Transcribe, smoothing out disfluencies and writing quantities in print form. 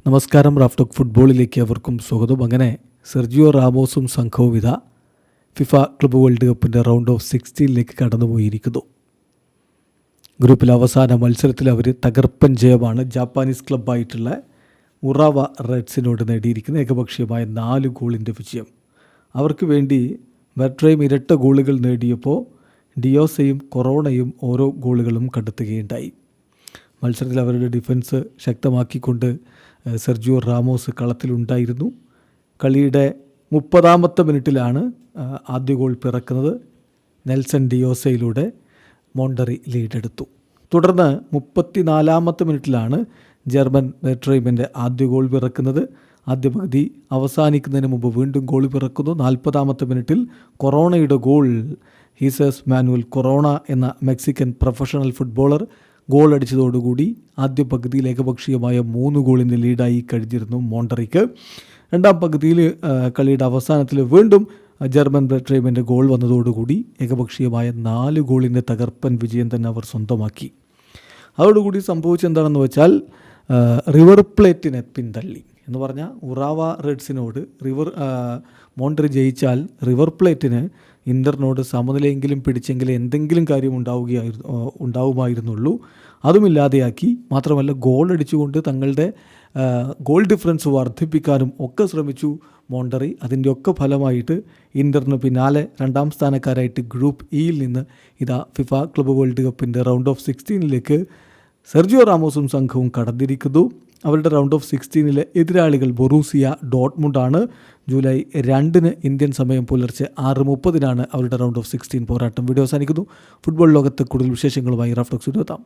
നമസ്കാരം. റാഫ്റ്റോക്ക് ഫുട്ബോളിലേക്ക് അവർക്കും സ്വാഗതം. അങ്ങനെ സെർജിയോ റാമോസും സംഘവും ഇതാ ഫിഫ ക്ലബ്ബ് വേൾഡ് കപ്പിൻ്റെ റൗണ്ട് ഓഫ് 16 കടന്നുപോയിരിക്കുന്നു. ഗ്രൂപ്പിലെ അവസാന മത്സരത്തിൽ അവർ തകർപ്പൻ ജയമാണ് ജാപ്പാനീസ് ക്ലബ്ബായിട്ടുള്ള ഉറാവ റെഡ്സിനോട് നേടിയിരിക്കുന്ന ഏകപക്ഷീയമായ 4 ഗോളിൻ്റെ വിജയം. അവർക്ക് വേണ്ടി ബെർട്രയും ഇരട്ട ഗോളുകൾ നേടിയപ്പോൾ ഡിയോസയും കൊറോണയും ഓരോ ഗോളുകളും കണ്ടെത്തുകയുണ്ടായി. മത്സരത്തിൽ അവരുടെ ഡിഫൻസ് ശക്തമാക്കിക്കൊണ്ട് സെർജിയോ റാമോസ് കളത്തിലുണ്ടായിരുന്നു. കളിയുടെ 30ാമത്തെ മിനിറ്റിലാണ് ആദ്യ ഗോൾ പിറക്കുന്നത്. നെൽസൺ ഡിയോസയിലൂടെ മോണ്ടറി ലീഡെടുത്തു. തുടർന്ന് 34ാമത്തെ മിനിറ്റിലാണ് ജർമ്മൻ ബെർട്രൈമിൻ്റെ ആദ്യ ഗോൾ പിറക്കുന്നത്. ആദ്യ പകുതി അവസാനിക്കുന്നതിന് മുമ്പ് വീണ്ടും ഗോൾ പിറക്കുന്നു. 40ാമത്തെ മിനിറ്റിൽ കൊറോണയുടെ ഗോൾ. ഹീസസ് മാനുവൽ കൊറോണ എന്ന മെക്സിക്കൻ പ്രൊഫഷണൽ ഫുട്ബോളർ ഗോൾ അടിച്ചതോടുകൂടി ആദ്യ പകുതിയിൽ ഏകപക്ഷീയമായ 3 ഗോളിൻ്റെ ലീഡായി കഴിഞ്ഞിരുന്നു മോണ്ടറിക്ക്. രണ്ടാം പകുതിയിൽ കളിയുടെ അവസാനത്തിൽ വീണ്ടും ജർമ്മൻ ബെർട്രൈമിൻ്റെ ഗോൾ വന്നതോടുകൂടി ഏകപക്ഷീയമായ 4 ഗോളിൻ്റെ തകർപ്പൻ വിജയം തന്നെ അവർ സ്വന്തമാക്കി. അതോടുകൂടി സംഭവിച്ചെന്താണെന്ന് വെച്ചാൽ റിവർ പ്ലേറ്റിനെ പിന്തള്ളി എന്ന് പറഞ്ഞാൽ ഉറാവ റെഡ്സിനോട് മോണ്ടറി ജയിച്ചാൽ റിവർ പ്ലേറ്റിന് ഇൻ്ററിനോട് സമനിലയെങ്കിലും പിടിച്ചെങ്കിൽ എന്തെങ്കിലും കാര്യം ഉണ്ടാവുമായിരുന്നുള്ളൂ. അതുമില്ലാതെയാക്കി. മാത്രമല്ല ഗോൾ അടിച്ചുകൊണ്ട് തങ്ങളുടെ ഗോൾ ഡിഫറൻസ് വർദ്ധിപ്പിക്കാനും ഒക്കെ ശ്രമിച്ചു മോണ്ടറി. അതിൻ്റെയൊക്കെ ഫലമായിട്ട് ഇൻ്ററിന് പിന്നാലെ 2ാം സ്ഥാനക്കാരായിട്ട് ഗ്രൂപ്പ് ഇയിൽ നിന്ന് ഇതാ ഫിഫ ക്ലബ്ബ് വേൾഡ് കപ്പിൻ്റെ റൗണ്ട് ഓഫ് 16 സെർജിയോ റാമോസും സംഘവും കടന്നിരിക്കുന്നു. അവരുടെ റൗണ്ട് ഓഫ് 16 എതിരാളികൾ ബൊറൂസിയ ഡോട്ട്മുണ്ടാണ്. ജൂലൈ 2 ഇന്ത്യൻ സമയം പുലർച്ചെ 6:30 അവരുടെ റൗണ്ട് ഓഫ് 16 പോരാട്ടം. വീഡിയോ അവസാനിക്കുന്നു. ഫുട്ബോൾ ലോകത്ത് കൂടുതൽ വിശേഷങ്ങളുമായി റാഫ്റ്റോക്സ് എത്താം.